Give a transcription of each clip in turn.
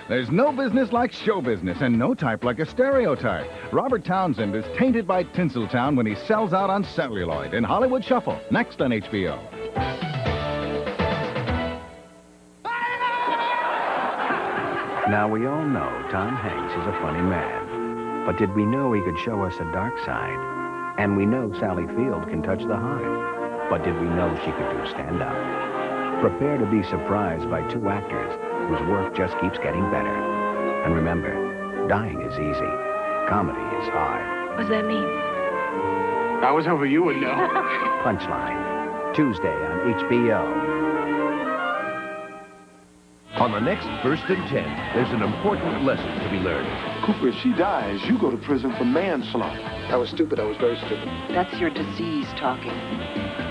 There's no business like show business, and no type like a stereotype. Robert Townsend is tainted by Tinseltown when he sells out on celluloid in Hollywood Shuffle, next on HBO. Now, we all know Tom Hanks is a funny man. But did we know he could show us a dark side? And we know Sally Field can touch the heart. But did we know she could do stand-up? Prepare to be surprised by two actors whose work just keeps getting better. And remember, dying is easy. Comedy is hard. What does that mean? I was hoping you would know. Punchline, Tuesday on HBO. On the next First and 10, there's an important lesson to be learned. Cooper, if she dies, you go to prison for manslaughter. I was stupid. I was very stupid. That's your disease talking.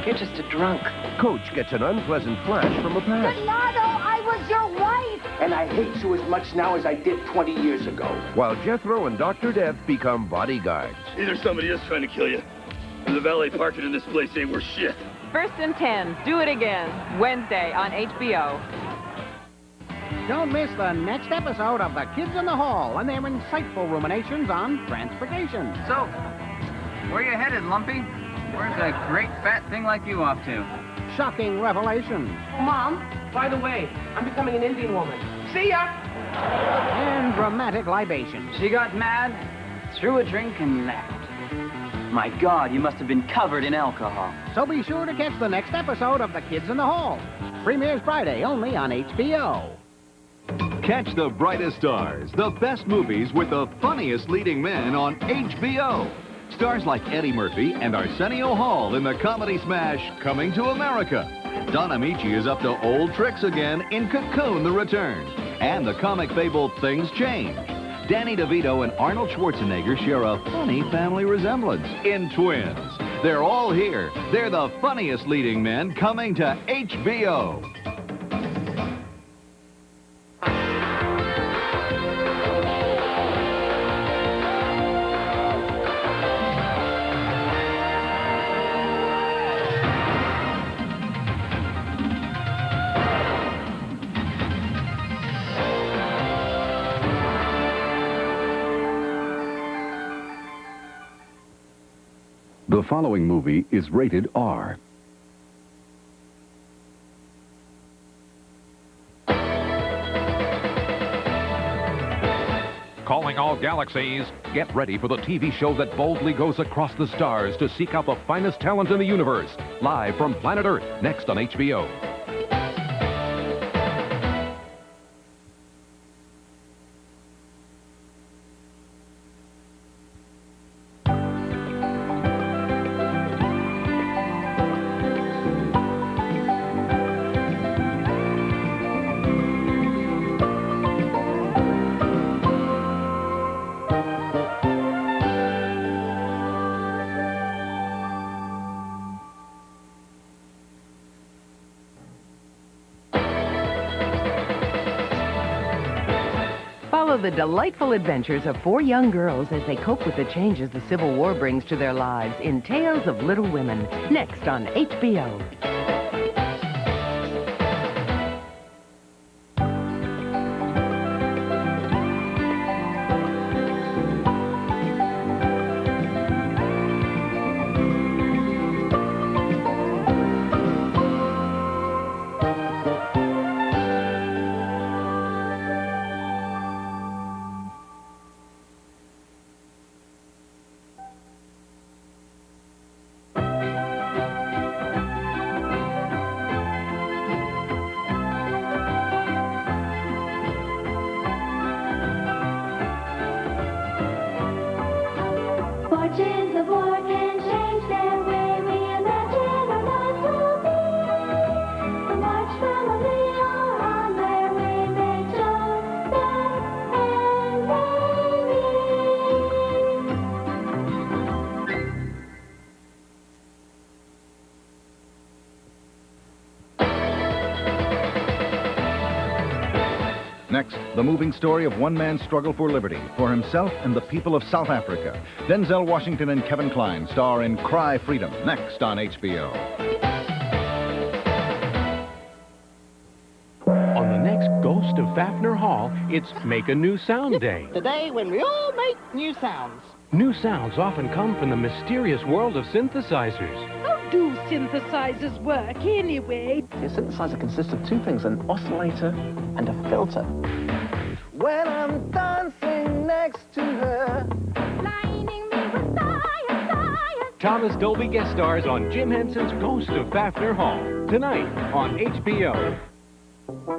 You're just a drunk. Coach gets an unpleasant flash from a past. Donato, I was your wife! And I hate you as much now as I did 20 years ago. While Jethro and Dr. Death become bodyguards. Either somebody is trying to kill you, or the valet parking in this place ain't worth shit. First and 10, do it again. Wednesday on HBO. Don't miss the next episode of The Kids in the Hall and their insightful ruminations on transportation. So, where you headed, Lumpy? Where's a great fat thing like you off to? Shocking revelations. Mom, by the way, I'm becoming an Indian woman. See ya! And dramatic libations. She got mad, threw a drink, and left. My God, you must have been covered in alcohol. So be sure to catch the next episode of The Kids in the Hall. Premieres Friday only on HBO. Catch the brightest stars, the best movies with the funniest leading men on HBO. Stars like Eddie Murphy and Arsenio Hall in the comedy smash Coming to America. Don Amici is up to old tricks again in Cocoon: The Return. And the comic fable Things Change. Danny DeVito and Arnold Schwarzenegger share a funny family resemblance in Twins. They're all here. They're the funniest leading men coming to HBO. The following movie is rated R. Calling all galaxies, get ready for the TV show that boldly goes across the stars to seek out the finest talent in the universe. Live from planet Earth, next on HBO. Follow the delightful adventures of four young girls as they cope with the changes the Civil War brings to their lives in Tales of Little Women, next on HBO. Fortunes of war can change their way. We imagine our lives will be. The March family are on their way. Make Joseph and Next, the moving story of one man's struggle for liberty, for himself and the people of South Africa. Denzel Washington and Kevin Kline star in Cry Freedom, next on HBO. On the next Ghost of Faffner Hall, it's Make a New Sound Day. The day when we all make new sounds. New sounds often come from the mysterious world of synthesizers. How do synthesizers work, anyway? A synthesizer consists of two things, an oscillator and a filter. When I'm dancing next to her, Thomas Dolby guest stars on Jim Henson's Ghost of Faffner Hall, tonight on HBO.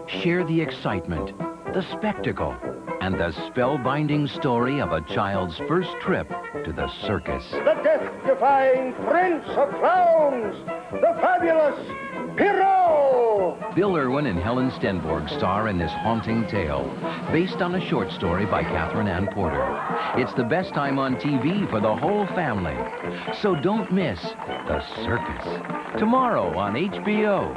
Share the excitement, the spectacle, and the spellbinding story of a child's first trip to the circus. the death-defying Prince of Clowns, the fabulous Pierrot! Bill Irwin and Helen Stenborg star in this haunting tale, based on a short story by Catherine Ann Porter. It's the best time on TV for the whole family. So don't miss The Circus, tomorrow on HBO.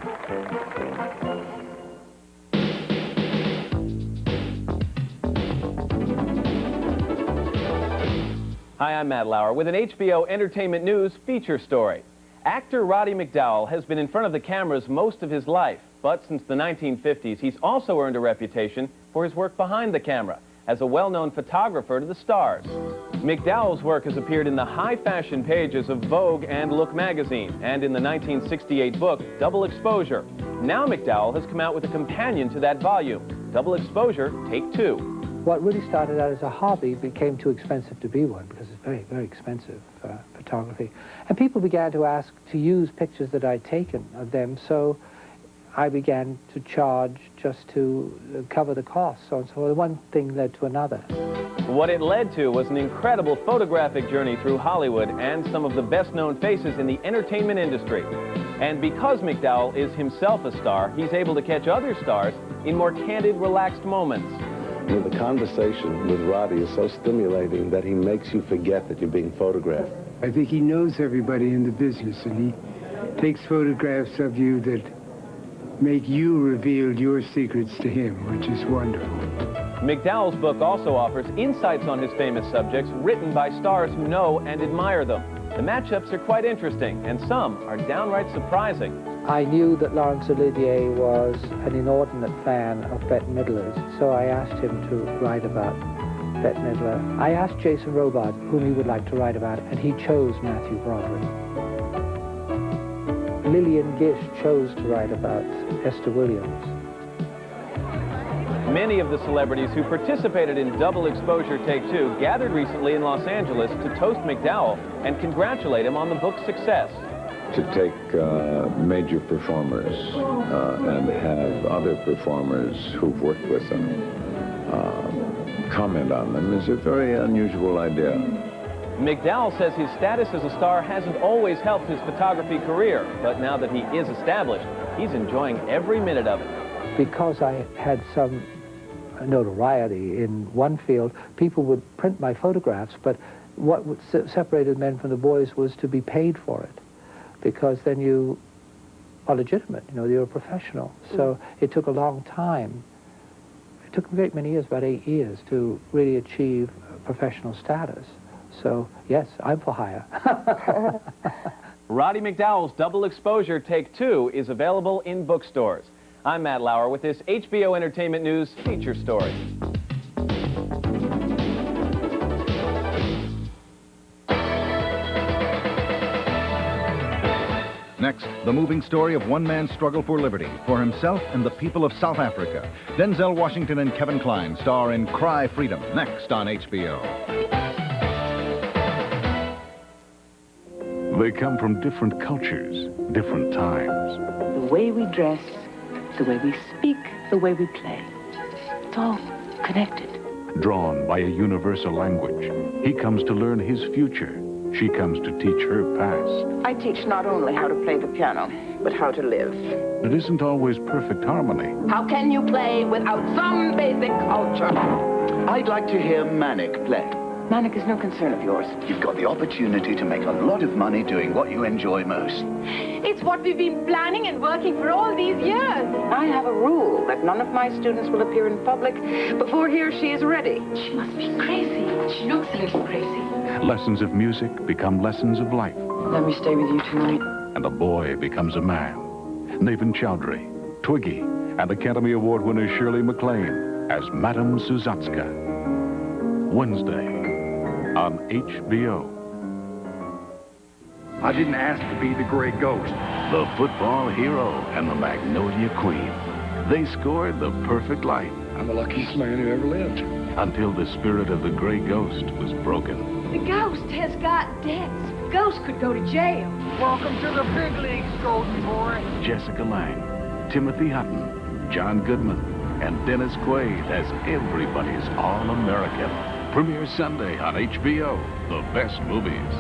Hi, I'm Matt Lauer with an HBO Entertainment News feature story. Actor Roddy McDowall has been in front of the cameras most of his life, but since the 1950s, he's also earned a reputation for his work behind the camera as a well-known photographer to the stars. McDowall's work has appeared in the high-fashion pages of Vogue and Look magazine, and in the 1968 book, Double Exposure. Now McDowall has come out with a companion to that volume, Double Exposure, Take Two. What really started out as a hobby became too expensive to be one, because it's very, very expensive, photography. And people began to ask to use pictures that I'd taken of them, so I began to charge just to cover the costs. So one thing led to another. What it led to was an incredible photographic journey through Hollywood and some of the best-known faces in the entertainment industry. And because McDowall is himself a star, he's able to catch other stars in more candid, relaxed moments. You know, the conversation with Roddy is so stimulating that he makes you forget that you're being photographed. I think he knows everybody in the business, and he takes photographs of you that make you reveal your secrets to him, which is wonderful. McDowall's book also offers insights on his famous subjects written by stars who know and admire them. The matchups are quite interesting, and some are downright surprising. I knew that Laurence Olivier was an inordinate fan of Bette Midler's, so I asked him to write about Bette Midler. I asked Jason Robart whom he would like to write about, and he chose Matthew Broderick. Lillian Gish chose to write about Esther Williams. Many of the celebrities who participated in Double Exposure Take Two gathered recently in Los Angeles to toast McDowall and congratulate him on the book's success. To take major performers and have other performers who've worked with them comment on them is a very unusual idea. McDowall says his status as a star hasn't always helped his photography career, but now that he is established, he's enjoying every minute of it. Because I had some notoriety in one field, people would print my photographs, but what separated men from the boys was to be paid for it, because then you are legitimate, you know, you're a professional. So it took a long time. It took a great many years, about 8 years, to really achieve professional status. So, yes, I'm for hire. Roddy McDowall's Double Exposure Take Two is available in bookstores. I'm Matt Lauer with this HBO Entertainment News feature story. Next, the moving story of one man's struggle for liberty, for himself and the people of South Africa. Denzel Washington and Kevin Kline star in Cry Freedom, next on HBO. They come from different cultures, different times. The way we dress, the way we speak, the way we play. It's all connected. Drawn by a universal language, he comes to learn his future. She comes to teach her past. I teach not only how to play the piano, but how to live. It isn't always perfect harmony. How can you play without some basic culture? I'd like to hear Manic play. Manic is no concern of yours. You've got the opportunity to make a lot of money doing what you enjoy most. It's what we've been planning and working for all these years. I have a rule that none of my students will appear in public before he or she is ready. She must be crazy. She looks a little crazy. Lessons of music become lessons of life. Let me stay with you tonight. And a boy becomes a man. Nathan Chowdhury, Twiggy, and Academy Award winner Shirley MacLaine as Madame Sousatzka. Wednesday on HBO. I didn't ask to be the Gray Ghost. The football hero and the Magnolia Queen. They scored the perfect light. I'm the luckiest man who ever lived. Until the spirit of the Gray Ghost was broken. The ghost has got debts. Ghost could go to jail. Welcome to the big leagues, Golden Boy. Jessica Lange, Timothy Hutton, John Goodman, and Dennis Quaid as everybody's All-American. Premiere Sunday on HBO. The best movies.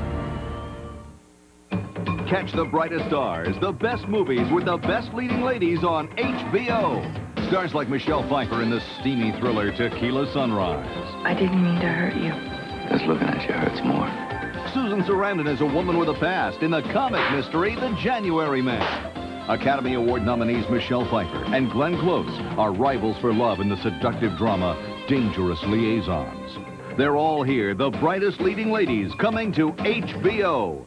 Catch the brightest stars, the best movies with the best leading ladies on HBO. Stars like Michelle Pfeiffer in the steamy thriller Tequila Sunrise. I didn't mean to hurt you. Just looking at you hurts more. Susan Sarandon as a woman with a past in the comic mystery The January Man. Academy Award nominees Michelle Pfeiffer and Glenn Close are rivals for love in the seductive drama Dangerous Liaisons. They're all here, the brightest leading ladies, coming to HBO.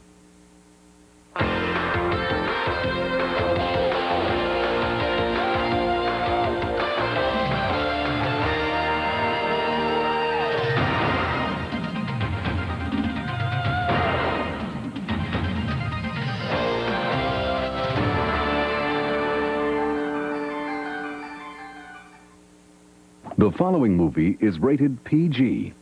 The following movie is rated PG.